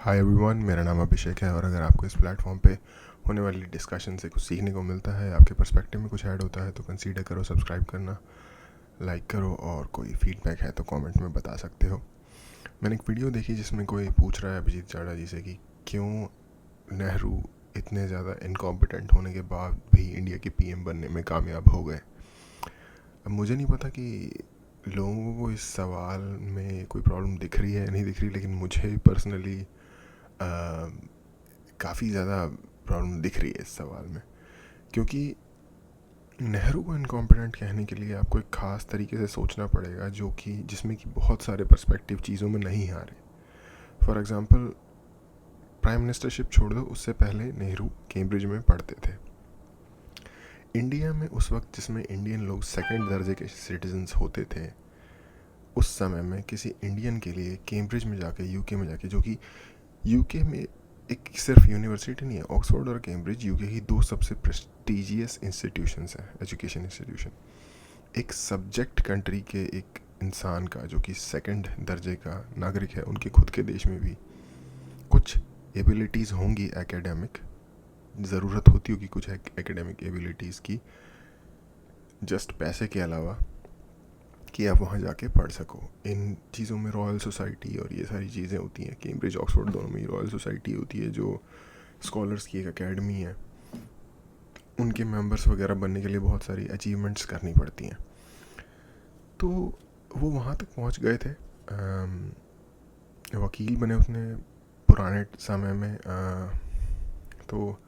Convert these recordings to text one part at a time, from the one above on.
Hi everyone, मेरा नाम अभिषेक है और अगर आपको इस प्लेटफॉर्म पे होने वाली डिस्कशन से कुछ सीखने को मिलता है, आपके पर्सपेक्टिव में कुछ ऐड होता है तो कंसीडर करो सब्सक्राइब करना, लाइक करो और कोई फीडबैक है तो कमेंट में बता सकते हो। मैंने एक वीडियो देखी जिसमें कोई पूछ रहा है अभिजीत चाड़ा जी से कि क्यों नेहरू इतने ज़्यादा इनकॉम्पिटेंट होने के बाद भी इंडिया के पीएम बनने में कामयाब हो गए। अब मुझे नहीं पता कि लोगों को इस सवाल में कोई प्रॉब्लम दिख रही है या नहीं दिख रही, लेकिन मुझे पर्सनली काफ़ी ज़्यादा प्रॉब्लम दिख रही है इस सवाल में, क्योंकि नेहरू को इनकॉम्पिटेंट कहने के लिए आपको एक ख़ास तरीके से सोचना पड़ेगा जो कि जिसमें कि बहुत सारे पर्सपेक्टिव चीज़ों में नहीं आ रहे। फॉर एग्ज़ाम्पल, प्राइम मिनिस्टरशिप छोड़ दो, उससे पहले नेहरू कैम्ब्रिज में पढ़ते थे। इंडिया में उस वक्त जिसमें इंडियन लोग सेकंड दर्जे के सिटीजन्स होते थे, उस समय में किसी इंडियन के लिए कैम्ब्रिज में जाके, यूके में जाके, जो कि यूके में एक सिर्फ यूनिवर्सिटी नहीं है, ऑक्सफोर्ड और कैम्ब्रिज यूके की दो सबसे प्रेस्टिजियस इंस्टीट्यूशंस हैं, एजुकेशन इंस्टीट्यूशन। एक सब्जेक्ट कंट्री के एक इंसान का जो कि सेकंड दर्जे का नागरिक है, उनके खुद के देश में भी कुछ एबिलिटीज़ होंगी एकेडमिक, ज़रूरत होती होगी कुछ एकेडमिक एबिलिटीज़ की, जस्ट पैसे के अलावा, कि आप वहाँ जाके पढ़ सको। इन चीज़ों में रॉयल सोसाइटी और ये सारी चीज़ें होती हैं। कैम्ब्रिज ऑक्सफोर्ड दोनों में रॉयल सोसाइटी होती है जो स्कॉलर्स की एक एकेडमी है। उनके मेंबर्स वगैरह बनने के लिए बहुत सारी अचीवमेंट्स करनी पड़ती हैं। तो वो वहाँ तक पहुँच गए थे, वकील बने उसने पुराने समय में। तो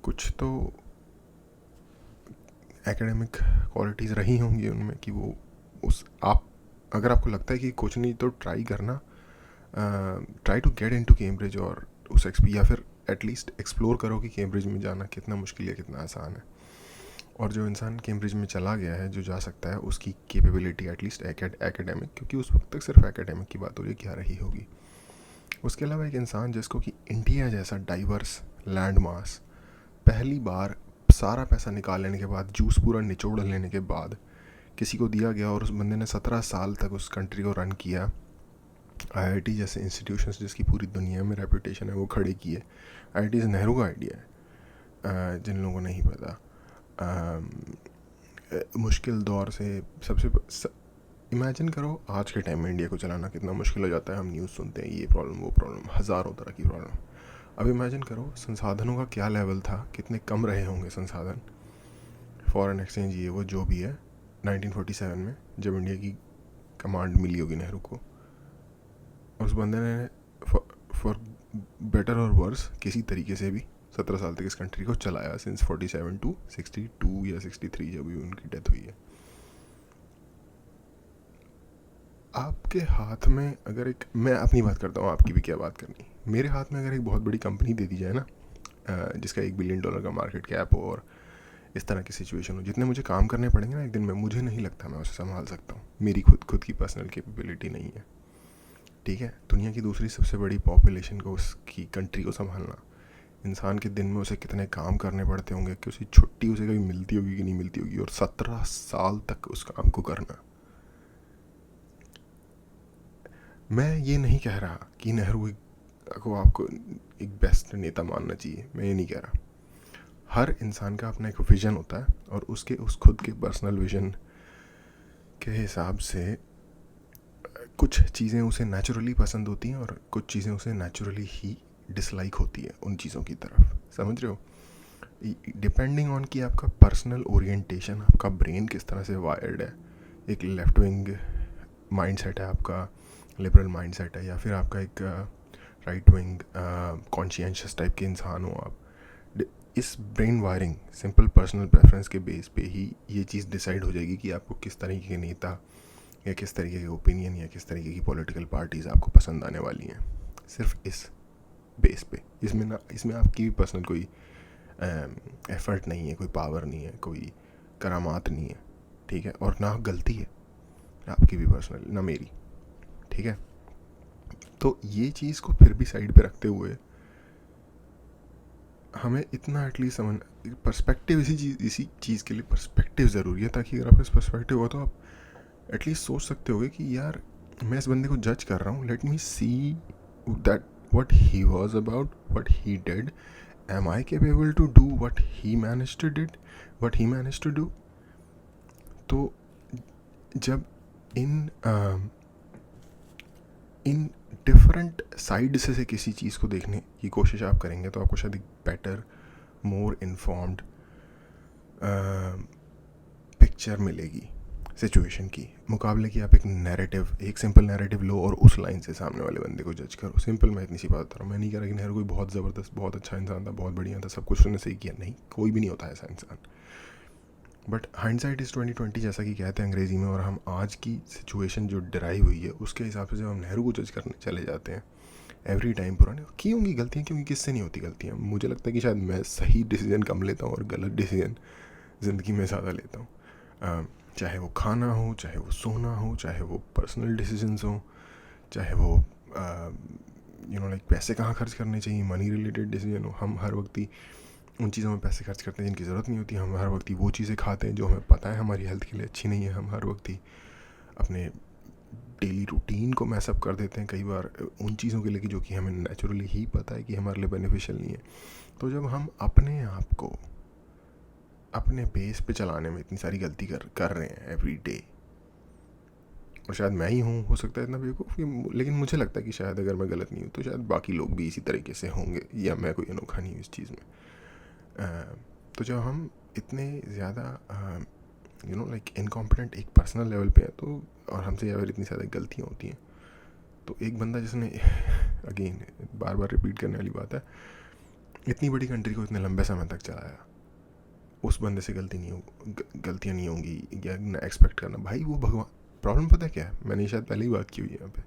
कुछ तो एकेडमिक क्वालिटीज़ रही होंगी उनमें कि वो उस आप अगर आपको लगता है कि कुछ नहीं तो ट्राई करना, try to get into Cambridge और उस या फिर एटलीस्ट एक्सप्लोर करो कि कैम्ब्रिज में जाना कितना मुश्किल है, कितना आसान है। और जो इंसान कैम्ब्रिज में चला गया है, जो जा सकता है, उसकी कैपेबिलिटी एटलीस्ट एकेडमिक, क्योंकि उस वक्त तक सिर्फ एकेडमिक की बात हो रही है, क्या रही होगी। उसके अलावा एक इंसान जिसको कि इंडिया जैसा डाइवर्स लैंड मास, पहली बार सारा पैसा निकाल लेने के बाद, जूस पूरा निचोड़ लेने के बाद किसी को दिया गया और उस बंदे ने 17 साल तक उस कंट्री को रन किया। आईआईटी जैसे इंस्टीट्यूशंस जिसकी पूरी दुनिया में रेपुटेशन है, वो खड़े किए। आईआईटी नेहरू का आइडिया है, जिन लोगों को नहीं पता। मुश्किल दौर से इमेजिन करो आज के टाइम में इंडिया को चलाना कितना मुश्किल हो जाता है। हम न्यूज़ सुनते हैं, ये प्रॉब्लम वो प्रॉब्लम, हज़ारों तरह की प्रॉब्लम। अब इमेजिन करो संसाधनों का क्या लेवल था, कितने कम रहे होंगे संसाधन, फॉरेन एक्सचेंज, ये वो जो भी है, 1947 में जब इंडिया की कमांड मिली होगी नेहरू को। उस बंदे ने फॉर बेटर और वर्स किसी तरीके से भी 17 साल तक इस कंट्री को चलाया, सिंस 47 टू 62 या 63 जब भी उनकी डेथ हुई है। आपके हाथ में अगर एक, मैं अपनी बात करता हूँ, आपकी भी क्या बात करनी, मेरे हाथ में अगर एक बहुत बड़ी कंपनी दे दी जाए ना, जिसका $1 बिलियन का मार्केट कैप हो और इस तरह की सिचुएशन हो, जितने मुझे काम करने पड़ेंगे ना एक दिन में, मुझे नहीं लगता मैं उसे संभाल सकता हूँ। मेरी खुद की पर्सनल कैपेबिलिटी नहीं है। ठीक है, दुनिया की दूसरी सबसे बड़ी पॉपुलेशन को, उसकी कंट्री को संभालना, इंसान के दिन में उसे कितने काम करने पड़ते होंगे, कि उसी छुट्टी उसे कभी मिलती होगी कि नहीं मिलती होगी, और 17 साल तक उस काम को करना। मैं ये नहीं कह रहा कि नेहरू को आपको एक बेस्ट नेता मानना चाहिए, मैं ये नहीं कह रहा। हर इंसान का अपना एक विज़न होता है और उसके उस खुद के पर्सनल विज़न के हिसाब से कुछ चीज़ें उसे नेचुरली पसंद होती हैं और कुछ चीज़ें उसे नेचुरली ही डिसलाइक होती है उन चीज़ों की तरफ। समझ रहे हो? डिपेंडिंग ऑन कि आपका पर्सनल ओरिएंटेशन, आपका ब्रेन किस तरह से वायर्ड है। एक लेफ्ट विंग माइंडसेट है आपका, लिबरल माइंडसेट है, या फिर आपका एक राइट विंग कॉन्शियस टाइप के इंसान हो आप। इस brain wiring, simple personal preference के बेस पे ही ये चीज़ डिसाइड हो जाएगी कि आपको किस तरीके के नेता या किस तरीके के ओपिनियन या किस तरीके की पॉलिटिकल पार्टीज़ आपको पसंद आने वाली हैं। सिर्फ इस बेस पे, इसमें आपकी भी पर्सनल कोई एफर्ट नहीं है, कोई पावर नहीं है, कोई करामात नहीं है। ठीक है, और ना गलती है आपकी भी पर्सनल, ना मेरी। ठीक है, तो ये चीज़ को फिर भी साइड पे रखते हुए हमें इतना एटलीस्ट समझ, पर्सपेक्टिव, इसी चीज़ के लिए पर्सपेक्टिव ज़रूरी है, ताकि अगर आपके पास पर्सपेक्टिव हो तो आप एटलीस्ट सोच सकते होगे कि यार मैं इस बंदे को जज कर रहा हूँ, let me see that what he was about, what he did, am I capable to do what he managed to do? तो जब इन डिफरेंट साइड से किसी चीज़ को देखने की कोशिश आप करेंगे तो आपको शायद एक बेटर, मोर इन्फॉर्म्ड पिक्चर मिलेगी सिचुएशन की, मुकाबले की आप एक सिंपल नैरेटिव लो और उस लाइन से सामने वाले बंदे को जज करो। सिंपल, मैं इतनी सी बात बता रहा हूँ। मैं नहीं कह रहा कि नेहरू कोई बहुत ज़बरदस्त, बहुत अच्छा इंसान था, बहुत बढ़िया था, सब कुछ उसने सही किया, नहीं, कोई भी नहीं होता ऐसा इंसान। बट हाइंडसाइट इज़ 20/20 जैसा कि कहते हैं अंग्रेज़ी में, और हम आज की सिचुएशन जो डराइव हुई है उसके हिसाब से जब हम नेहरू को जज करने चले जाते हैं एवरी टाइम, पुराने की होंगी गलतियाँ, क्योंकि किससे नहीं होती गलतियाँ। मुझे लगता है कि शायद मैं सही डिसीजन कम लेता हूँ और गलत डिसीजन ज़िंदगी में ज़्यादा लेता हूँ, चाहे वो खाना हो, चाहे वो सोना हो, चाहे वो पर्सनल डिसीजंस हो, चाहे वो लाइक पैसे कहाँ खर्च करने चाहिए, मनी रिलेटेड डिसीजन हो। हम हर वक्त ही उन चीज़ों में पैसे खर्च करते हैं जिनकी ज़रूरत नहीं होती। हम हर वक्त ही वो चीज़ें खाते हैं जो हमें पता है हमारी हेल्थ के लिए अच्छी नहीं है। हम हर वक्त ही अपने डेली रूटीन को मैसअप कर देते हैं कई बार उन चीज़ों के लिए जो कि हमें नेचुरली ही पता है कि हमारे लिए बेनिफिशियल नहीं है। तो जब हम अपने आप को अपने बेस पे चलाने में इतनी सारी गलती कर रहे हैं एवरी डे, और शायद मैं ही हूँ, हो सकता है इतना बेवकूफ़, लेकिन मुझे लगता है कि शायद अगर मैं गलत नहीं हूँ तो शायद बाकी लोग भी इसी तरीके से होंगे, या मैं कोई अनोखा नहीं हूँ इस चीज़ में। तो जब हम इतने ज़्यादा लाइक इनकॉम्पिटेंट एक पर्सनल लेवल पे है, तो और हमसे अगर इतनी ज़्यादा गलतियाँ होती हैं, तो एक बंदा जिसने अगेन बार बार रिपीट करने वाली बात है, इतनी बड़ी कंट्री को इतने लंबे समय तक चलाया, उस बंदे से गलतियाँ नहीं होंगी या ना एक्सपेक्ट करना। भाई वो भगवान, प्रॉब्लम पता है क्या है, मैंने शायद पहले ही बात की हुई है यहाँ पे,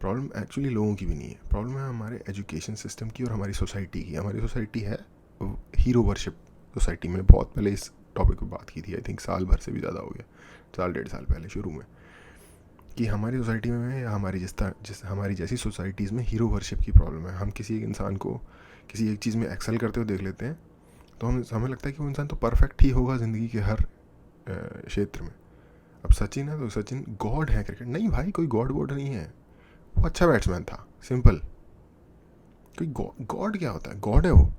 प्रॉब्लम एक्चुअली लोगों की भी नहीं है, प्रॉब्लम है हमारे एजुकेशन सिस्टम की और हमारी सोसाइटी की। हमारी सोसाइटी है हीरो वर्शिप सोसाइटी। मैंने बहुत पहले इस टॉपिक पे बात की थी, आई थिंक साल भर से भी ज़्यादा हो गया, 1.5 साल पहले शुरू में, कि हमारी सोसाइटी में या हमारी जैसी सोसाइटीज़ में हीरो वर्शिप की प्रॉब्लम है। हम किसी एक इंसान को किसी एक चीज़ में एक्सेल करते हुए देख लेते हैं तो हमें लगता है कि वो इंसान तो परफेक्ट ही होगा ज़िंदगी के हर क्षेत्र में। अब सचिन है तो सचिन गॉड है क्रिकेट, नहीं भाई, कोई गॉड वॉड नहीं है, वो अच्छा बैट्समैन था, सिंपल। कोई गॉड क्या होता है, गॉड है वो,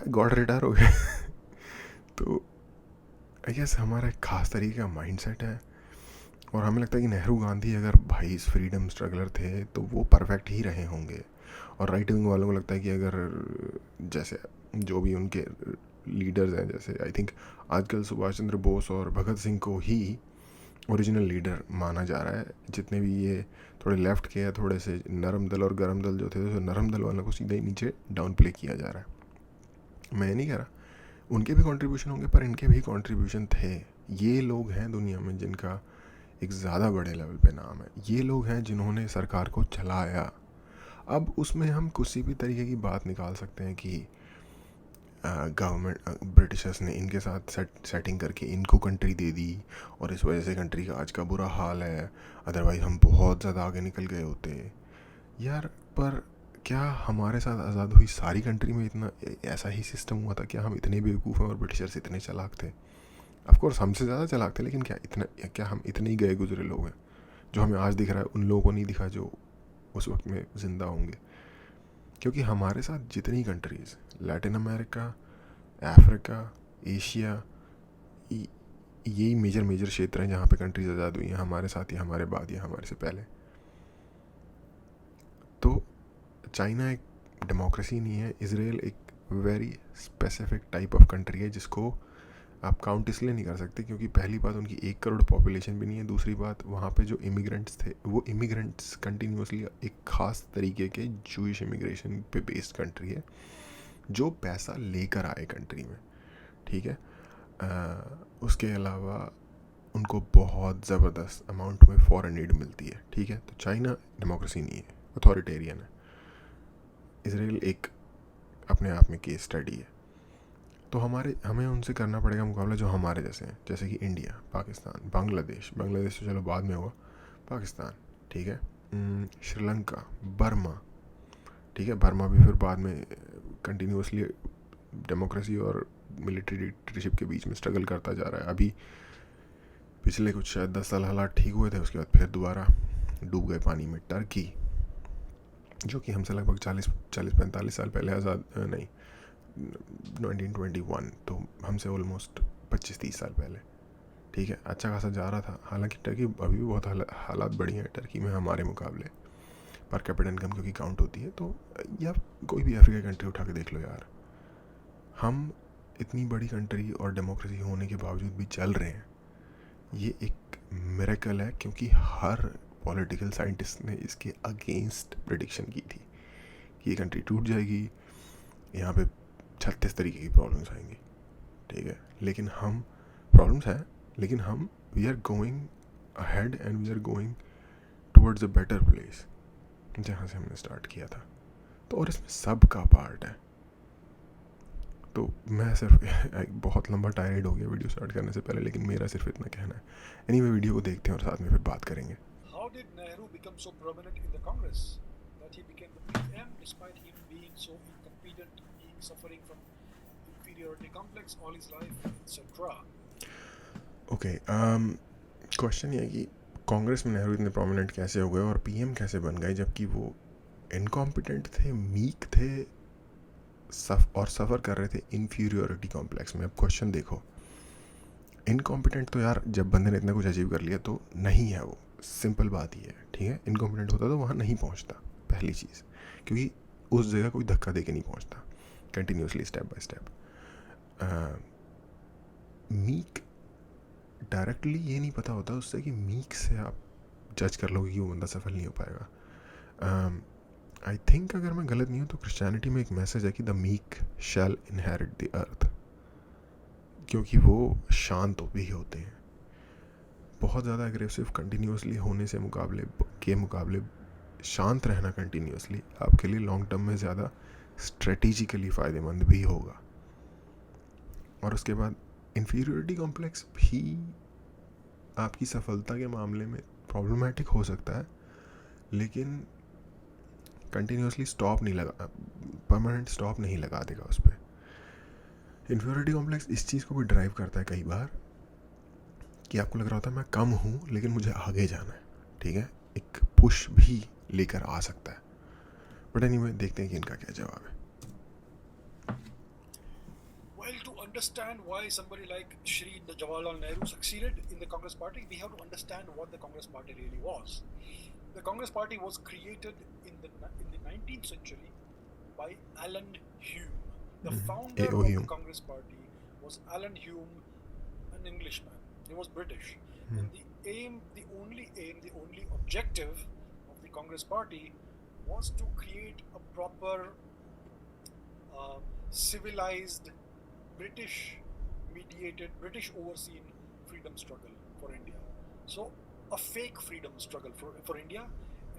गॉड रिटायर हो गया। तो आई गेस हमारा एक ख़ास तरीके का माइंडसेट है, और हमें लगता है कि नेहरू गांधी अगर भाई इस फ्रीडम स्ट्रगलर थे तो वो परफेक्ट ही रहे होंगे। और राइट विंग वालों को लगता है कि अगर जैसे जो भी उनके लीडर्स हैं, जैसे आई थिंक आजकल सुभाष चंद्र बोस और भगत सिंह को ही ओरिजिनल लीडर माना जा रहा है। जितने भी ये थोड़े लेफ्ट के या थोड़े से नरम दल और गरम दल जो थे, तो नरम दल वालों को सीधा ही नीचे डाउन प्ले किया जा रहा है। मैं नहीं कह रहा उनके भी कंट्रीब्यूशन होंगे, पर इनके भी कंट्रीब्यूशन थे। ये लोग हैं दुनिया में जिनका एक ज़्यादा बड़े लेवल पे नाम है, ये लोग हैं जिन्होंने सरकार को चलाया। अब उसमें हम किसी भी तरीके की बात निकाल सकते हैं कि गवर्नमेंट ब्रिटिशर्स ने इनके साथ सेटिंग करके इनको कंट्री दे दी और इस वजह से कंट्री का आज का बुरा हाल है, अदरवाइज़ हम बहुत ज़्यादा आगे निकल गए होते यार। पर क्या हमारे साथ आज़ाद हुई सारी कंट्री में इतना ऐसा ही सिस्टम हुआ था? क्या हम इतने बेवकूफ़ हैं और ब्रिटिशर्स इतने चालाक थे? ऑफ कोर्स हमसे ज़्यादा चालाक थे, लेकिन क्या हम इतने ही गए गुजरे लोग हैं? जो हमें आज दिख रहा है उन लोगों को नहीं दिखा जो उस वक्त में ज़िंदा होंगे। क्योंकि हमारे साथ जितनी countries, Latin America, Africa, Asia, यही मेजर क्षेत्र हैं जहाँ पे कंट्रीज आज़ाद हुई हैं, हमारे साथ या हमारे बाद या हमारे से पहले। तो चाइना एक डेमोक्रेसी नहीं है, इज़राइल एक very specific type of country है जिसको आप काउंट इसलिए नहीं कर सकते क्योंकि पहली बात उनकी 1 करोड़ पॉपुलेशन भी नहीं है, दूसरी बात वहाँ पे जो इमिग्रेंट्स थे वो इमिग्रेंट्स कंटिन्यूसली एक ख़ास तरीके के जूइश इमिग्रेशन पे बेस्ड कंट्री है जो पैसा लेकर आए कंट्री में, ठीक है। उसके अलावा उनको बहुत ज़बरदस्त अमाउंट में फॉरेन एड मिलती है, ठीक है। तो चाइना डेमोक्रेसी नहीं है, अथॉरिटेरियन है। इज़राइल एक अपने आप में केस स्टडी है। तो हमें उनसे करना पड़ेगा मुकाबला जो हमारे जैसे हैं, जैसे कि इंडिया, पाकिस्तान, बांग्लादेश तो चलो बाद में हुआ, पाकिस्तान, ठीक है, श्रीलंका, बर्मा, ठीक है। बर्मा भी फिर बाद में कंटिन्यूसली डेमोक्रेसी और मिलिट्री डिक्टेटरशिप के बीच में स्ट्रगल करता जा रहा है। अभी पिछले कुछ शायद 10 साल हालात ठीक हुए थे, उसके बाद फिर दोबारा डूब गए पानी में। टर्की जो कि हमसे लगभग 40-45 साल पहले आज़ाद नहीं 1921, तो हमसे ऑलमोस्ट 25-30 साल पहले, ठीक है, अच्छा खासा जा रहा था। हालांकि टर्की अभी भी बहुत हालात बढ़िया है टर्की में हमारे मुकाबले, पर कैपिटल इनकम क्योंकि काउंट होती है। तो या कोई भी अफ्रीका कंट्री उठा के देख लो यार, हम इतनी बड़ी कंट्री और डेमोक्रेसी होने के बावजूद भी चल रहे हैं। ये एक मिरेकल है, क्योंकि हर पॉलिटिकल साइंटिस्ट ने इसके अगेंस्ट प्रेडिक्शन की थी कि ये कंट्री टूट जाएगी, यहाँ पे 36 तरीके की प्रॉब्लम्स आएंगी, ठीक है। लेकिन हम प्रॉब्लम्स हैं, लेकिन हम we are going ahead and we are going towards a better place जहाँ से हमने स्टार्ट किया था। तो और इसमें सब का पार्ट है। तो मैं सिर्फ बहुत लंबा टायर्ड हो गया वीडियो स्टार्ट करने से पहले, लेकिन मेरा सिर्फ इतना कहना है। एनीवे वीडियो को देखते हैं और साथ में फिर बात करेंगे। How did Nehru become so prominent in the Congress that he became the PM despite him being so incompetent, being suffering from inferiority complex all his life, etc. Okay, question ये है कि कांग्रेस में नेहरू इतने प्रोमिनेंट कैसे हो गए और PM कैसे बन गए, जबकि वो इनकॉम्पिटेंट थे, मीक थे, और सफ़र कर रहे थे इन्फीरियोरिटी कॉम्प्लेक्स में। अब क्वेश्चन देखो, इनकॉम्पिटेंट तो यार जब बंदे ने इतना कुछ अचीव कर लिया तो नहीं है वो, सिंपल बात ही है, ठीक है। इनकॉम्पिटेंट होता तो वहाँ नहीं पहुँचता, पहली चीज़, क्योंकि उस जगह कोई धक्का दे के नहीं पहुँचता continuously step by step. Meek directly ये नहीं पता होता उससे कि मीक से आप जज कर लोगे कि वो बंदा सफल नहीं हो पाएगा। आई थिंक अगर मैं गलत नहीं हूँ तो क्रिश्चियनिटी में एक मैसेज है कि the meek shall inherit the earth, क्योंकि वो शांत भी होते हैं। बहुत ज़्यादा एग्रेसिव कंटिन्यूसली होने से मुकाबले शांत रहना कंटिन्यूसली आपके लिए लॉन्ग टर्म में ज़्यादा स्ट्रेटेजिकली फ़ायदेमंद भी होगा। और उसके बाद इन्फीरियोरिटी कॉम्प्लेक्स भी आपकी सफलता के मामले में प्रॉब्लमेटिक हो सकता है, लेकिन कंटिन्यूसली स्टॉप नहीं लगा, परमानेंट स्टॉप नहीं लगा देगा उस पर। इन्फीरियोरिटी कॉम्प्लेक्स इस चीज़ को भी ड्राइव करता है कई बार कि आपको लग रहा होता है मैं कम हूँ लेकिन मुझे आगे जाना है, ठीक है, एक पुश भी लेकर आ सकता है। बट एनीवे देखते हैं कि इनका क्या जवाब है। Well, to understand why somebody like Shri Jawaharlal Nehru succeeded in the Congress Party, we have to understand what the Congress Party really was. The Congress Party was created in the 19th century by Alan Hume. The founder of the Congress Party was Alan Hume, an Englishman. He was British. And the only objective of the Congress Party was to create a proper civilized British mediated, British overseen freedom struggle for India. So a fake freedom struggle for India,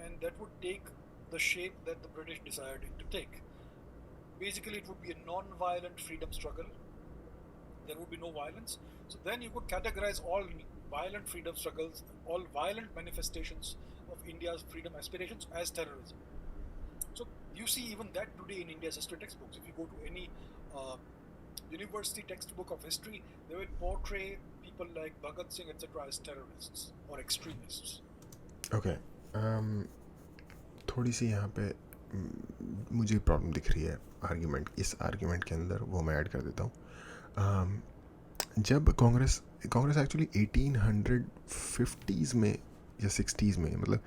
and that would take the shape that the British desired it to take. Basically, it would be a non-violent freedom struggle. There would be no violence. So then you could categorize all violent freedom struggles, all violent manifestations of India's freedom aspirations as terrorism. So you see even that today in India's history textbooks. If you go to any university textbook of history, they will portray people like Bhagat Singh, etc. as terrorists or extremists. Okay. थोड़ी सी यहाँ पे मुझे problem दिख रही है argument, इस argument के अंदर, वो मैं ऐड कर देता हूँ। जब कांग्रेस एक्चुअली 1850s में या 60s में, मतलब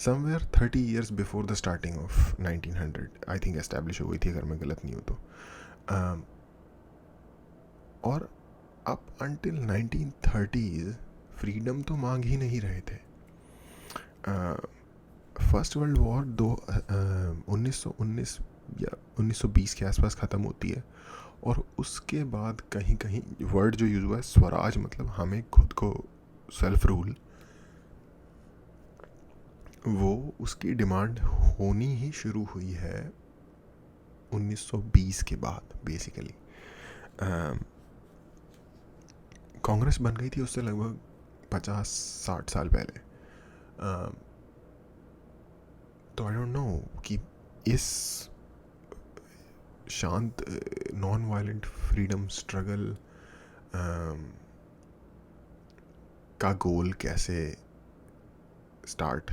somewhere 30 years before the starting of 1900 I think establish हो गई थी, अगर मैं गलत नहीं हूँ तो। और अप अंटिल 1930s फ्रीडम तो मांग ही नहीं रहे थे। फर्स्ट वर्ल्ड वॉर 1919 या 1920 के आसपास ख़त्म होती है, और उसके बाद कहीं कहीं वर्ड जो यूज़ हुआ है स्वराज, मतलब हमें खुद को सेल्फ रूल, वो उसकी डिमांड होनी ही शुरू हुई है 1920 के बाद बेसिकली। कांग्रेस बन गई थी उससे लगभग 50-60 साल पहले। तो आई डोंट नो कि इस शांत नॉन वायलेंट फ्रीडम स्ट्रगल का गोल कैसे स्टार्ट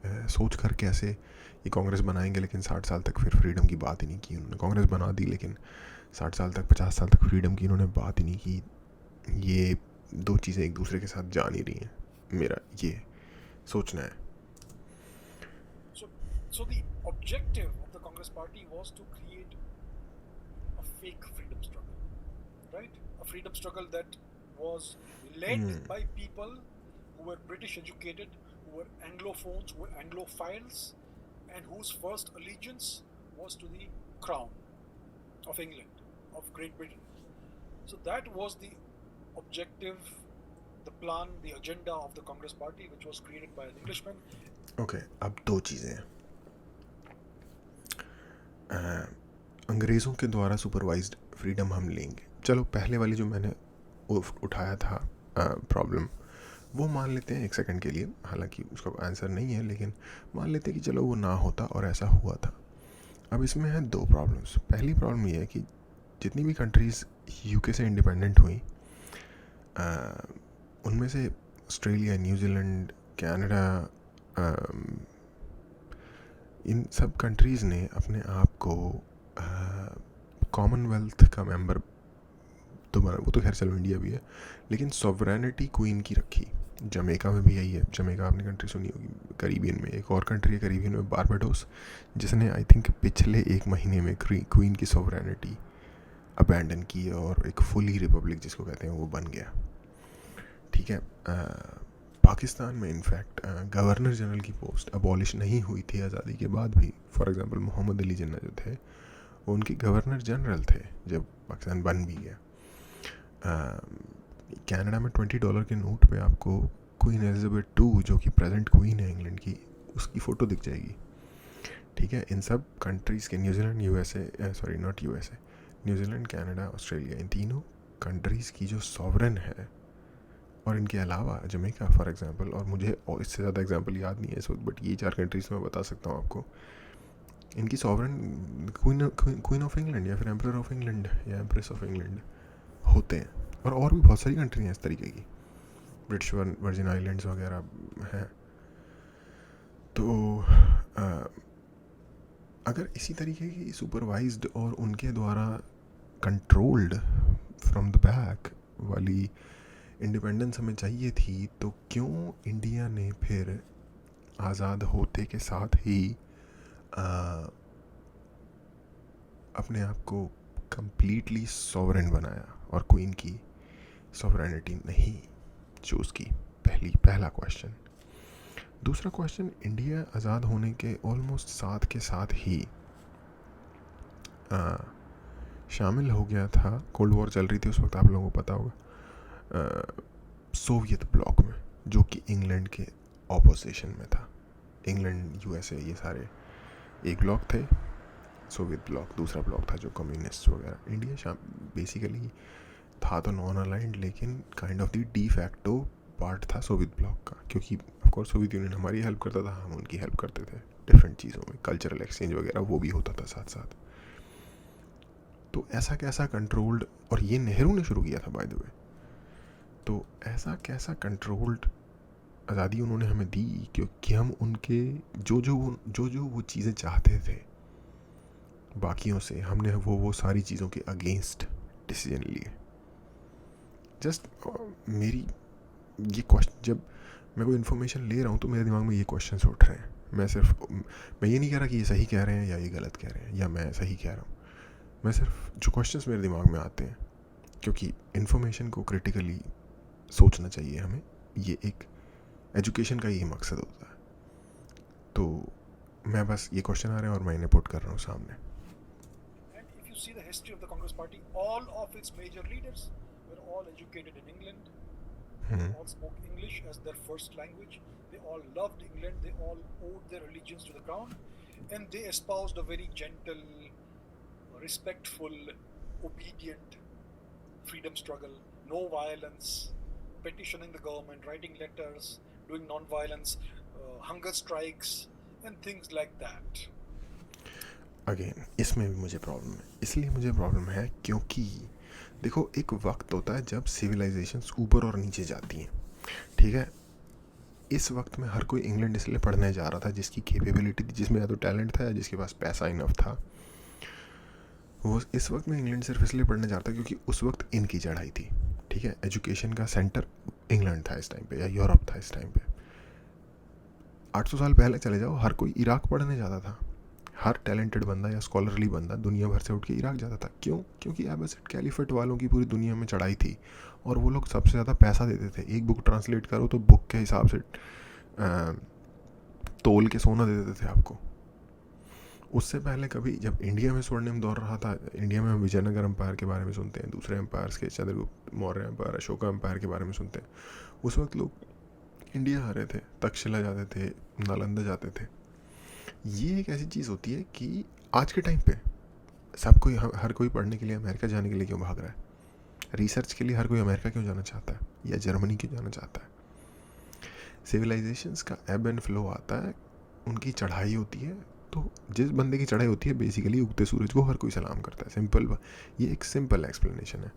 सोच कर कैसे ये कांग्रेस बनाएंगे, लेकिन 60 साल तक फिर फ्रीडम की बात ही नहीं की उन्होंने। कांग्रेस बना दी लेकिन 60 साल तक 50 साल तक फ्रीडम की इन्होंने बात ही नहीं की। ये दो चीज़ें एक दूसरे के साथ जा नहीं रही हैं, मेरा ये सोचना है। So the objective of the Congress Party was to create a fake freedom struggle, right? A freedom struggle that was led by people who were British educated, who were Anglophones, who were Anglophiles, and whose first allegiance was to the crown of England, of Great Britain. So that was the objective, the plan, the agenda of the Congress Party, which was created by an Englishman. Okay, अब दो चीज़ें हैं। अंग्रेज़ों के द्वारा supervised freedom हम लेंगे, चलो पहले वाली जो मैंने उठाया था प्रॉब्लम, वो मान लेते हैं एक सेकंड के लिए, हालांकि उसका आंसर नहीं है, लेकिन मान लेते हैं कि चलो वो ना होता और ऐसा हुआ था। अब इसमें है दो प्रॉब्लम्स। पहली प्रॉब्लम ये है कि जितनी भी कंट्रीज़ यूके से इंडिपेंडेंट हुई, उनमें से ऑस्ट्रेलिया, न्यूजीलैंड, कनाडा, इन सब कंट्रीज़ ने अपने आप को कॉमनवेल्थ का मेंबर तो बना, वो तो खैर चलो इंडिया भी है, लेकिन सॉवरेनिटी क्वीन की रखी। जमैका में भी यही है। जमैका आपने कंट्री सुनी होगी, कैरिबियन में। एक और कंट्री है कैरिबियन में, बारबाडोस, जिसने आई थिंक पिछले एक महीने में क्वीन की सॉवरेनिटी अबैंडन की और एक फुली रिपब्लिक जिसको कहते हैं वो बन गया। ठीक है। पाकिस्तान में इनफैक्ट गवर्नर जनरल की पोस्ट अबॉलिश नहीं हुई थी आज़ादी के बाद भी। फॉर एग्जांपल मोहम्मद अली जिन्ना जो थे वो उनके गवर्नर जनरल थे जब पाकिस्तान बन भी गया। कनाडा में $20 के नोट पे आपको क्वीन एलिजाबेथ II, जो कि प्रेजेंट क्वीन है इंग्लैंड की, उसकी फ़ोटो दिख जाएगी। ठीक है। इन सब कंट्रीज़ के, न्यूजीलैंड, न्यूजीलैंड, कनाडा, ऑस्ट्रेलिया, इन तीनों कंट्रीज़ की जो सॉवरन है, और इनके अलावा जमैका फॉर एग्जांपल, और मुझे और इससे ज़्यादा एग्जांपल याद नहीं है इस वक्त, बट ये 4 कंट्रीज़ मैं बता सकता हूँ आपको, इनकी सॉवरन क्वीन ऑफ इंग्लैंड या फिर एम्परर ऑफ इंग्लैंड या एम्प्रेस ऑफ इंग्लैंड होते हैं। और भी बहुत सारी कंट्री हैं इस तरीके की, ब्रिटिश वर्जिन आइलैंड्स वगैरह हैं। तो अगर इसी तरीके की सुपरवाइज्ड और उनके द्वारा कंट्रोल्ड फ्रॉम द बैक वाली इंडिपेंडेंस हमें चाहिए थी, तो क्यों इंडिया ने फिर आज़ाद होते के साथ ही अपने आप को कंप्लीटली सॉवरेन बनाया और क्वीन की सॉवरेनिटी नहीं चूज़ की? पहला क्वेश्चन। दूसरा क्वेश्चन, इंडिया आज़ाद होने के ऑलमोस्ट साथ के साथ ही शामिल हो गया था, कोल्ड वॉर चल रही थी उस वक्त, आप लोगों को पता होगा, सोवियत ब्लॉक में, जो कि इंग्लैंड के ऑपोजिशन में था। इंग्लैंड, यूएसए, ये सारे एक ब्लॉक थे, सोवियत ब्लॉक दूसरा ब्लॉक था जो कम्युनिस्ट वगैरह। इंडिया बेसिकली था तो नॉन अलाइंड, लेकिन kind of the de facto part था सोवियत ब्लॉक का, क्योंकि ऑफ कोर्स सोवियत यूनियन हमारी हेल्प करता था, हम उनकी हेल्प करते थे डिफरेंट चीज़ों में, कल्चरल एक्सचेंज वगैरह वो भी होता था साथ साथ। तो ऐसा कैसा कंट्रोल्ड, और ये नेहरू ने शुरू किया था बाय द वे, तो ऐसा कैसा कंट्रोल्ड आज़ादी उन्होंने हमें दी, क्योंकि हम उनके जो वो चीज़ें चाहते थे बाकियों से, हमने वो सारी चीज़ों के अगेंस्ट डिसीजन लिए। जस्ट मेरी ये क्वेश्चन, जब मैं कोई इन्फॉर्मेशन ले रहा हूँ तो मेरे दिमाग में ये क्वेश्चंस उठ रहे हैं। मैं ये नहीं कह रहा कि ये सही कह रहे हैं या ये गलत कह रहे हैं या मैं सही कह रहा हूँ, मैं सिर्फ जो क्वेश्चंस मेरे दिमाग में आते हैं, क्योंकि इन्फॉर्मेशन को क्रिटिकली सोचना चाहिए हमें, ये एक एजुकेशन का ही मकसद होता है। तो मैं बस ये क्वेश्चन आ रहे हैं और मैं इन्हें पुट कर रहा हूँ सामने। And if you see the history of the Congress Party, all of its major leaders were all educated in England. They all spoke English as their first language. They all loved England. They all owed their allegiance to the crown, and they espoused a very gentle, respectful, obedient freedom struggle. No violence, petitioning the government, writing letters, doing non-violence, hunger strikes, and things like that. Again इसमें भी मुझे problem है। इसलिए मुझे problem है क्योंकि देखो, एक वक्त होता है जब सिविलाइजेशंस ऊपर और नीचे जाती हैं, ठीक है। इस वक्त में हर कोई इंग्लैंड इसलिए पढ़ने जा रहा था जिसकी कैपेबिलिटी थी, जिसमें या तो टैलेंट था या जिसके पास पैसा इनफ था। वो इस वक्त में इंग्लैंड सिर्फ इसलिए पढ़ने जा रहा था क्योंकि उस वक्त इनकी चढ़ाई थी, ठीक है। एजुकेशन का सेंटर इंग्लैंड था इस टाइम पे, या यूरोप था इस टाइम पे। 800 साल पहले चले जाओ, हर कोई इराक पढ़ने जाता था। हर टैलेंटेड बंदा या स्कॉलरली बंदा दुनिया भर से उठ के इराक जाता था। क्यों? क्योंकि एबसिड कैलिफेट वालों की पूरी दुनिया में चढ़ाई थी और वो लोग सबसे ज़्यादा पैसा देते थे। एक बुक ट्रांसलेट करो तो बुक के हिसाब से तोल के सोना दे देते थे आपको। उससे पहले कभी जब इंडिया में स्वर्णिम दौर रहा था, इंडिया में हम विजयनगर एम्पायर के बारे में सुनते हैं, दूसरे एम्पायर्स के, चंद्रगुप्त मौर्य एम्पायर, अशोका एम्पायर के बारे में सुनते हैं। उस वक्त लोग इंडिया आ रहे थे, तक्षशिला जाते थे, नालंदा जाते थे। ये एक ऐसी चीज़ होती है कि आज के टाइम पे सब कोई, हर कोई पढ़ने के लिए अमेरिका जाने के लिए क्यों भाग रहा है? रिसर्च के लिए हर कोई अमेरिका क्यों जाना चाहता है या जर्मनी क्यों जाना चाहता है? सिविलाइजेशंस का एब एंड फ्लो आता है, उनकी चढ़ाई होती है। तो जिस बंदे की चढ़ाई होती है बेसिकली उगते सूरज को हर कोई सलाम करता है। सिंपल, ये एक सिंपल एक्सप्लेनेशन है।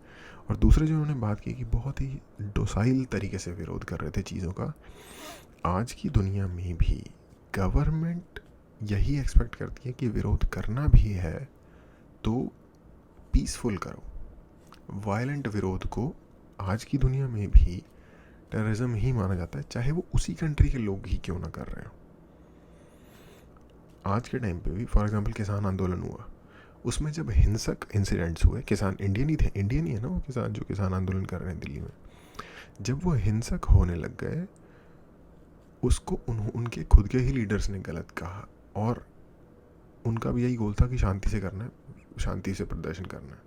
और दूसरे जो उन्होंने बात की कि बहुत ही डोसाइल तरीके से विरोध कर रहे थे चीज़ों का, आज की दुनिया में भी गवर्नमेंट यही एक्सपेक्ट करती है कि विरोध करना भी है तो पीसफुल करो। वायलेंट विरोध को आज की दुनिया में भी टेररिज्म ही माना जाता है, चाहे वो उसी कंट्री के लोग ही क्यों ना कर रहे हो। आज के टाइम पे भी फॉर एग्जांपल किसान आंदोलन हुआ, उसमें जब हिंसक इंसिडेंट्स हुए, किसान इंडियन ही थे, इंडियन ही है ना वो किसान जो किसान आंदोलन कर रहे हैं दिल्ली में, जब वो हिंसक होने लग गए उसको उनके खुद के ही लीडर्स ने गलत कहा। और उनका भी यही गोल था कि शांति से करना है, शांति से प्रदर्शन करना है,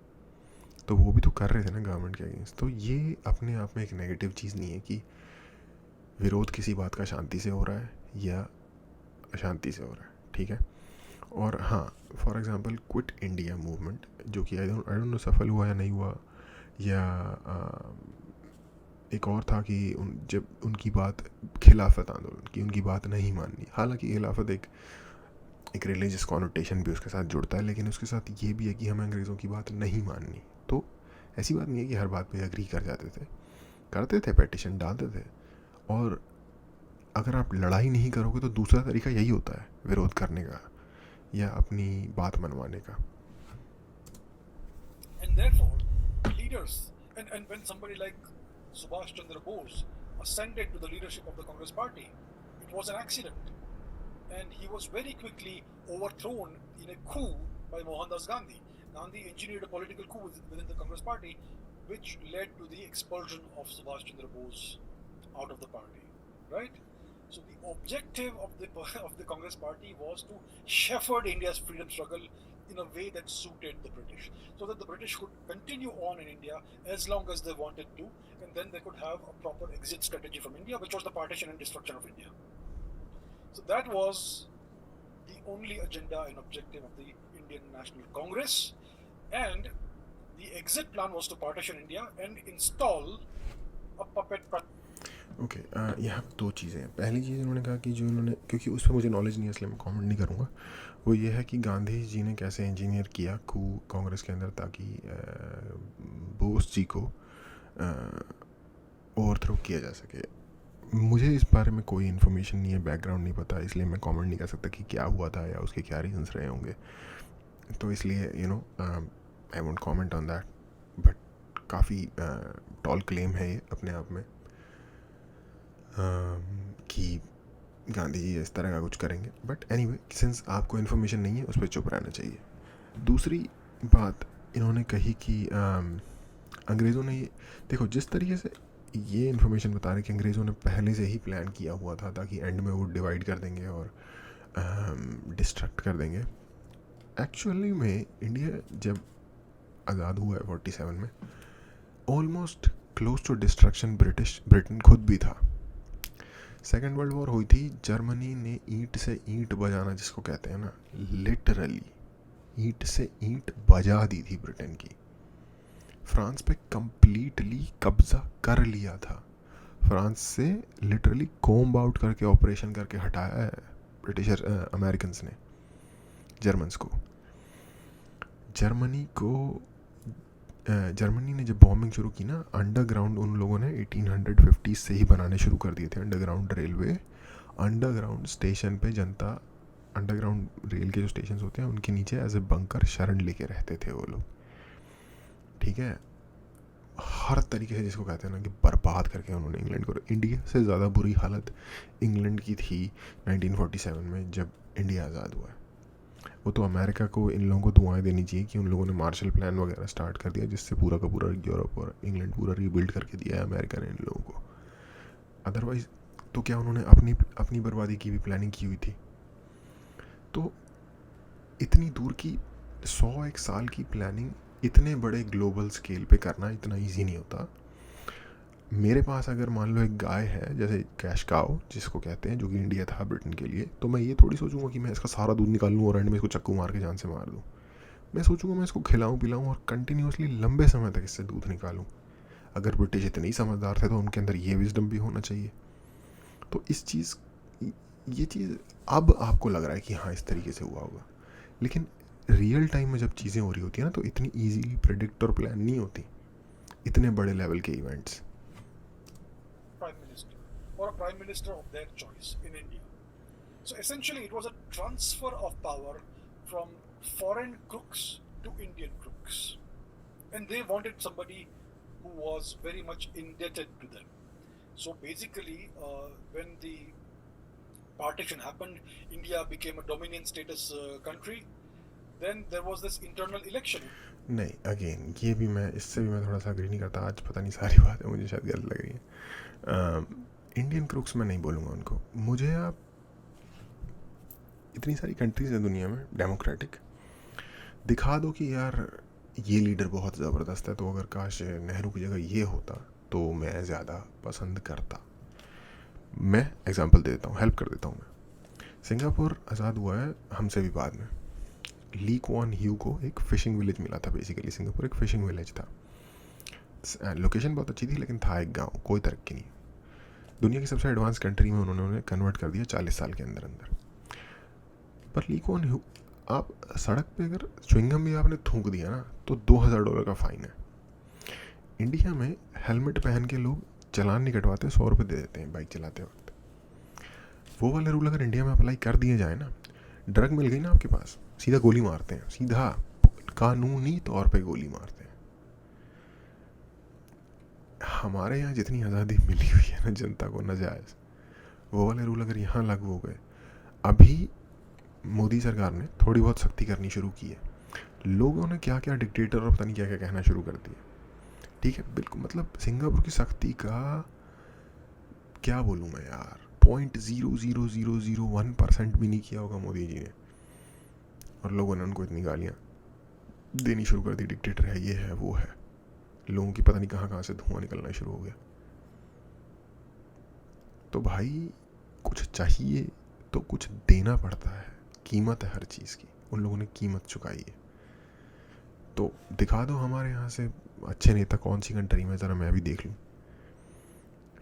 तो वो भी तो कर रहे थे ना गवर्नमेंट के अगेंस्ट। तो ये अपने आप में एक नेगेटिव चीज़ नहीं है कि विरोध किसी बात का शांति से हो रहा है या अशांति से हो रहा है, ठीक है। और हाँ, for example quit India movement, जो कि आई डोंट नो सफल हुआ या नहीं हुआ, या एक और था कि जब उनकी बात खिलाफत आंदोलन की, उनकी बात नहीं माननी। हालांकि खिलाफत एक रिलीजियस कॉनोटेशन भी उसके साथ जुड़ता है, लेकिन उसके साथ ये भी है कि हमें अंग्रेज़ों की बात नहीं माननी। तो ऐसी बात नहीं है कि हर बात पे एग्री कर जाते थे, करते थे, पेटिशन डालते थे। और अगर आप लड़ाई नहीं करोगे तो दूसरा तरीका यही होता है विरोध करने का या अपनी बात मनवाने का। And therefore, leaders, and when somebody like Subhash Chandra Bose ascended to the leadership of the Congress Party, it was an accident. And he was very quickly overthrown in a coup by Mohandas Gandhi. Gandhi engineered a political coup within the Congress Party, which led to the expulsion of Subhash Chandra Bose out of the party. Right? So the objective of the Congress Party was to shepherd India's freedom struggle in a way that suited the British, so that the British could continue on in India as long as they wanted to, and then they could have a proper exit strategy from India, which was the partition and destruction of India. So that was the only agenda and objective of the Indian National Congress, and the exit plan was to partition India and install a puppet. Okay, यहाँ दो चीज़ें हैं। पहली चीज़ उन्होंने कहा कि जो उन्होंने, क्योंकि उस पर मुझे नॉलेज नहीं है इसलिए मैं कमेंट नहीं करूँगा, वो ये है कि गांधी जी ने कैसे इंजीनियर किया कू कांग्रेस के अंदर ताकि बोस जी को ओवरथ्रो किया जा सके। मुझे इस बारे में कोई इन्फॉर्मेशन नहीं है, बैकग्राउंड नहीं पता, इसलिए मैं कमेंट नहीं कर सकता कि क्या हुआ था या उसके क्या रीजंस रहे होंगे। तो इसलिए I won't comment on that, but काफ़ी टॉल क्लेम है ये अपने आप में कि गांधी जी इस तरह का कुछ करेंगे। बट एनीवे, सिंस आपको इन्फॉर्मेशन नहीं है उस पर चुप रहना चाहिए। दूसरी बात इन्होंने कही कि अंग्रेज़ों ने ये, देखो जिस तरीके से ये इन्फॉर्मेशन बता रहे कि अंग्रेज़ों ने पहले से ही प्लान किया हुआ था ताकि एंड में वो डिवाइड कर देंगे और डिस्ट्रक्ट कर देंगे। एक्चुअली में इंडिया जब आज़ाद हुआ है 47 में, almost close to destruction Britain खुद भी था। सेकेंड वर्ल्ड वॉर हुई थी, जर्मनी ने ईंट से ईंट बजाना जिसको कहते हैं ना, लिटरली ईंट से ईंट बजा दी थी ब्रिटेन की। फ्रांस पे कंप्लीटली कब्जा कर लिया था। फ्रांस से लिटरली कॉम्ब आउट करके ऑपरेशन करके हटाया है ब्रिटिशर अमेरिकन्स ने जर्मन्स को। जर्मनी को जर्मनी ने जब बॉम्बिंग शुरू की ना, अंडरग्राउंड उन लोगों ने 1850 से ही बनाने शुरू कर दिए थे अंडरग्राउंड रेलवे। अंडरग्राउंड स्टेशन पे जनता, अंडरग्राउंड रेल के जो स्टेशन होते हैं उनके नीचे एज ए बंकर शरण लेके रहते थे वो लोग, ठीक है। हर तरीके से, जिसको कहते हैं ना कि बर्बाद करके उन्होंने इंग्लैंड को। इंडिया से ज़्यादा बुरी हालत इंग्लैंड की थी 1947 में जब इंडिया आज़ाद हुआ है। वो तो अमेरिका को, इन लोगों को दुआएं देनी चाहिए कि उन लोगों ने मार्शल प्लान वगैरह स्टार्ट कर दिया, जिससे पूरा का पूरा यूरोप और इंग्लैंड पूरा रीबिल्ड करके दिया है अमेरिका ने इन लोगों को। अदरवाइज तो क्या उन्होंने अपनी बर्बादी की भी प्लानिंग की हुई थी। तो इतनी दूर की 101 साल की प्लानिंग इतने बड़े ग्लोबल स्केल पे करना इतना ईजी नहीं होता। मेरे पास अगर मान लो एक गाय है, जैसे कैश काउ जिसको कहते हैं, जो कि इंडिया था ब्रिटेन के लिए, तो मैं ये थोड़ी सोचूंगा कि मैं इसका सारा दूध निकाल लूँ और एंड में इसको चक्कू मार के जान से मार दूँ। मैं सोचूंगा मैं इसको खिलाऊं पिलाऊं और कंटिन्यूसली लंबे समय तक इससे दूध निकालूं। अगर ब्रिटिश इतने ही समझदार थे तो उनके अंदर ये विजडम भी होना चाहिए। तो ये चीज़ अब आपको लग रहा है कि हाँ इस तरीके से हुआ होगा, लेकिन रियल टाइम में जब चीज़ें हो रही होती है ना, तो इतनी ईजीली प्रेडिक्ट और प्लान नहीं होती इतने बड़े लेवल के events. Prime Minister or a Prime Minister of their choice in India. So essentially, it was a transfer of power from foreign crooks to Indian crooks. And they wanted somebody who was very much indebted to them. So basically, when the partition happened, India became a dominion status country. Then there was this internal election. नहीं, again ये भी मैं, इससे भी मैं थोड़ा सा agree नहीं करता। आज पता नहीं सारी बातें मुझे शायद गलत लग रही हैं। इंडियन क्रूक्स मैं नहीं बोलूँगा उनको। मुझे आप इतनी सारी कंट्रीज हैं दुनिया में डेमोक्रेटिक, दिखा दो कि यार ये लीडर बहुत ज़बरदस्त है, तो अगर काश नेहरू की जगह ये होता तो मैं ज़्यादा पसंद करता। मैं एग्जांपल दे देता हूँ, हेल्प कर देता हूँ। मैं सिंगापुर आज़ाद हुआ है हमसे भी बाद में। ली क्वान ह्यू को एक फ़िशिंग विलेज मिला था। बेसिकली सिंगापुर एक फ़िशिंग विलेज था। लोकेशन बहुत अच्छी थी, लेकिन था एक गाँव, कोई तरक्की नहीं। दुनिया की सबसे एडवांस कंट्री में उन्होंने कन्वर्ट कर दिया 40 साल के अंदर अंदर। पर ली क्वान ह्यू, आप सड़क पे अगर च्युइंगम भी आपने थूक दिया ना तो $2000 का फ़ाइन है। इंडिया में हेलमेट पहन के लोग चालान नहीं कटवाते, 100 रुपये दे देते हैं बाइक चलाते वक्त। वो वाले रूल अगर इंडिया में अप्लाई कर दिए जाए ना, ड्रग मिल गई ना आपके पास, सीधा गोली मारते हैं, सीधा कानूनी तौर पे गोली मारते हैं। हमारे यहाँ जितनी आज़ादी मिली हुई है ना जनता को नाजायज़, वो वाले रूल अगर यहाँ लागू हो गए। अभी मोदी सरकार ने थोड़ी बहुत सख्ती करनी शुरू की है, लोगों ने क्या क्या डिक्टेटर और पता नहीं क्या क्या कहना शुरू कर दिया, ठीक है। बिल्कुल, मतलब सिंगापुर की सख्ती का क्या बोलूँ मैं यार, 0.00001% भी नहीं किया होगा मोदी जी ने, और लोगों ने उनको इतनी गालियाँ देनी शुरू कर दी, डिक्टेटर है, ये है, वो है। लोगों की पता नहीं कहाँ कहाँ से धुआं निकलना शुरू हो गया। तो भाई कुछ चाहिए तो कुछ देना पड़ता है, कीमत है हर चीज़ की, उन लोगों ने कीमत चुकाई है। तो दिखा दो हमारे यहाँ से अच्छे नेता कौन सी कंट्री में, ज़रा मैं भी देख लूँ।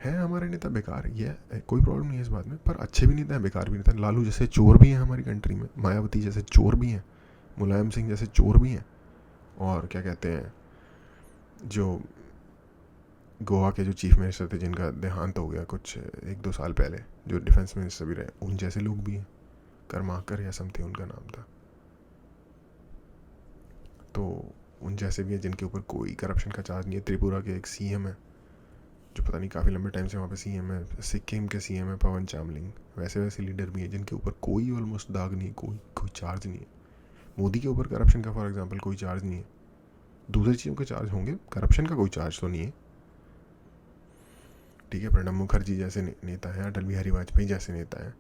है हमारे नेता बेकार, ये कोई प्रॉब्लम नहीं है इस बात में, पर अच्छे भी नेता हैं, बेकार भी नेता हैं। लालू जैसे चोर भी हैं हमारी कंट्री में, मायावती जैसे चोर भी हैं, मुलायम सिंह जैसे चोर भी हैं, और क्या कहते हैं जो गोवा के जो चीफ मिनिस्टर थे जिनका देहांत हो गया कुछ 1-2 साल पहले, जो डिफेंस मिनिस्टर भी रहे, उन जैसे लोग भी हैं। करमाकर या समथिंग उनका नाम था। तो उन जैसे भी हैं जिनके ऊपर कोई करप्शन का चार्ज नहीं है। त्रिपुरा के एक सीएम है जो पता नहीं काफ़ी लंबे टाइम से वहाँ पे सीएम है। सिक्किम के सीएम है पवन चामलिंग। वैसे वैसे लीडर भी हैं जिनके ऊपर कोई ऑलमोस्ट दाग नहीं है, कोई चार्ज नहीं है। मोदी के ऊपर करप्शन का फॉर एग्जांपल कोई चार्ज नहीं है। दूसरी चीज़ों के चार्ज होंगे, करप्शन का कोई चार्ज तो नहीं है, ठीक है। प्रणब मुखर्जी जैसे नेता हैं, अटल बिहारी वाजपेयी जैसे नेता हैं,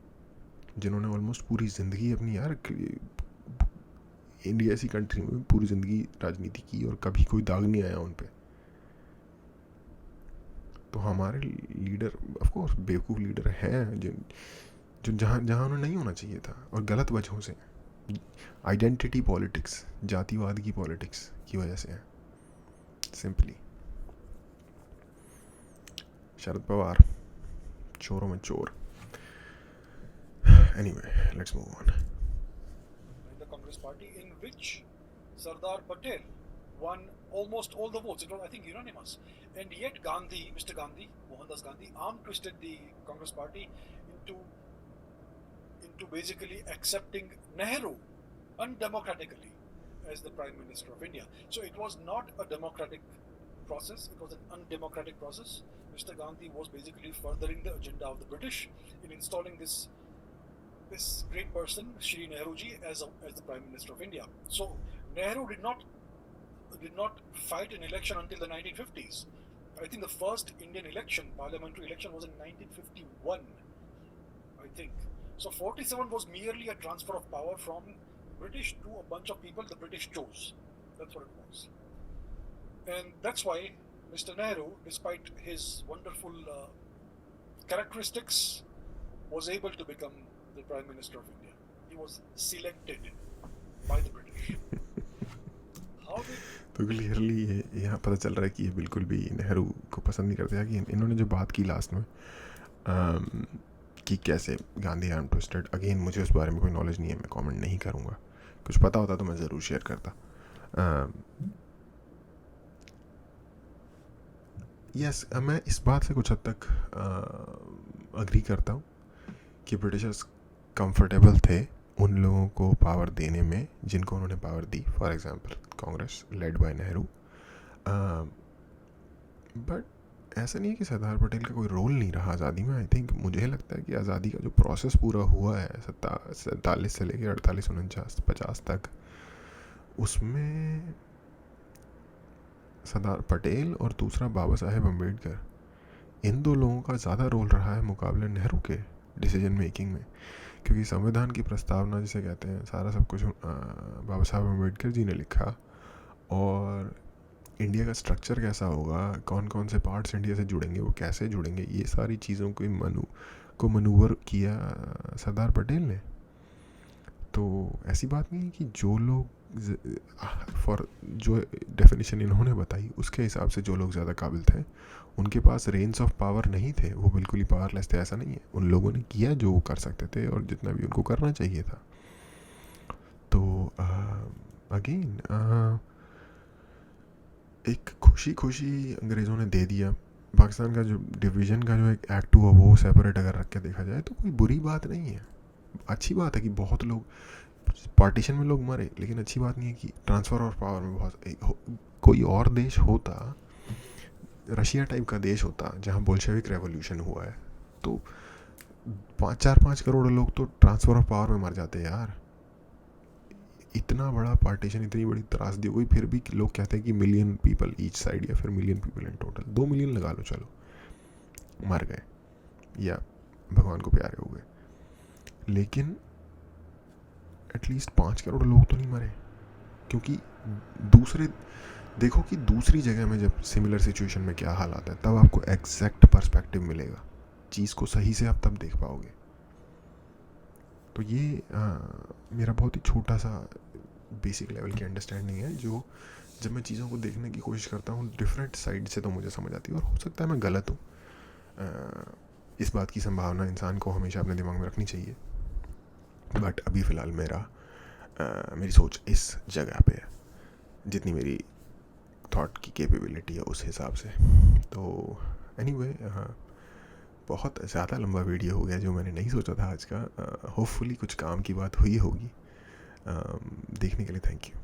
जिन्होंने ऑलमोस्ट पूरी ज़िंदगी अपनी यार इंडिया ऐसी कंट्री में पूरी ज़िंदगी राजनीति की और कभी कोई दाग नहीं आया उन पे। तो हमारे लीडर ऑफ कोर्स बेवकूफ़ लीडर हैं जो जहाँ उन्हें नहीं होना चाहिए था, और गलत वजहों से, आइडेंटिटी पॉलिटिक्स, जातिवाद की पॉलिटिक्स की वजह से है सिंपली। शरद पवार चोरों में चोर। Anyway, let's move on. The Congress Party, in which Sardar Patel won almost all the votes. It was, I think, unanimous. And yet Gandhi, Mr. Gandhi, Mohandas Gandhi, arm twisted the Congress party into basically accepting Nehru undemocratically as the Prime Minister of India. So it was not a democratic process, it was an undemocratic process. Mr. Gandhi was basically furthering the agenda of the British in installing this great person, Shri Nehru ji, as the Prime Minister of India. So Nehru did not fight an election until the 1950s. I think the first Indian election, parliamentary election, was in 1951, I think. So 47 was merely a transfer of power from British to a bunch of people the British chose. That's what it was. And that's why Mr. Nehru, despite his wonderful characteristics, was able to become the Prime Minister of India. He was selected by the British. How did तो clearly ये यहाँ पता चल रहा है कि ये बिल्कुल भी नेहरू को पसंद नहीं करते कि इन्होंने जो बात की लास्ट में कि कैसे गांधी आर्म ट्विस्टेड, अगेन मुझे उस बारे में कोई नॉलेज नहीं है, मैं कमेंट नहीं करूँगा। कुछ पता होता तो मैं ज़रूर शेयर करता। यस, मैं इस बात से कुछ हद तक अग्री करता हूँ कि ब्रिटिशर्स कंफर्टेबल थे उन लोगों को पावर देने में जिनको उन्होंने power the, for example Congress led by Nehru. But ऐसा नहीं है कि सरदार पटेल का कोई रोल नहीं रहा आज़ादी में। आई थिंक मुझे लगता है कि आज़ादी का जो प्रोसेस पूरा हुआ है 47 से लेकर 48 49 50 तक, उसमें सरदार पटेल और दूसरा बाबा साहेब अम्बेडकर, इन दो लोगों का ज़्यादा रोल रहा है मुकाबले नेहरू के डिसीजन मेकिंग में। क्योंकि संविधान की प्रस्तावना जिसे कहते हैं, सारा सब कुछ बाबा साहब अम्बेडकर जी ने लिखा, और इंडिया का स्ट्रक्चर कैसा होगा, कौन कौन से पार्ट्स इंडिया से जुड़ेंगे, वो कैसे जुड़ेंगे, ये सारी चीज़ों को मनूवर किया सरदार पटेल ने। तो ऐसी बात नहीं है कि जो लोग फॉर जो डेफिनेशन इन्होंने बताई उसके हिसाब से जो लोग ज़्यादा काबिल थे उनके पास रेंज ऑफ पावर नहीं थे, वो बिल्कुल ही पावरलेस थे, ऐसा नहीं है। उन लोगों ने किया जो वो कर सकते थे और जितना भी उनको करना चाहिए था। तो अगेन एक खुशी अंग्रेज़ों ने दे दिया। पाकिस्तान का जो डिवीज़न का जो एक एक्ट हुआ वो सेपरेट अगर रख के देखा जाए तो कोई बुरी बात नहीं है। अच्छी बात है कि बहुत लोग पार्टीशन में लोग मरे, लेकिन अच्छी बात नहीं है कि ट्रांसफ़र ऑफ पावर में कोई और देश होता, रशिया टाइप का देश होता जहाँ बोल्शेविक रेवोल्यूशन हुआ है, तो 4-5 करोड़ लोग तो ट्रांसफ़र ऑफ पावर में मर जाते यार। इतना बड़ा पार्टीशन, इतनी बड़ी त्रासदी हुई, फिर भी लोग कहते हैं कि मिलियन पीपल ईच साइड या फिर million people in total, 2 million लगा लो, चलो मर गए या भगवान को प्यारे हो गए, लेकिन एटलीस्ट 5 करोड़ लोग तो नहीं मरे। क्योंकि देखो कि दूसरी जगह में जब सिमिलर सिचुएशन में क्या हाल आता है, तब आपको एग्जैक्ट पर्सपेक्टिव मिलेगा, चीज़ को सही से आप तब देख पाओगे। तो ये मेरा बहुत ही छोटा सा बेसिक लेवल की अंडरस्टैंडिंग है, जो जब मैं चीज़ों को देखने की कोशिश करता हूँ डिफरेंट साइड से तो मुझे समझ आती है, और हो सकता है मैं गलत हूँ। इस बात की संभावना इंसान को हमेशा अपने दिमाग में रखनी चाहिए, बट अभी फ़िलहाल मेरी सोच इस जगह पे है, जितनी मेरी थॉट की कैपेबिलिटी है उस हिसाब से। तो एनीवे, बहुत ज़्यादा लंबा वीडियो हो गया जो मैंने नहीं सोचा था आज का। होपफुली कुछ काम की बात हुई होगी। देखने के लिए थैंक यू।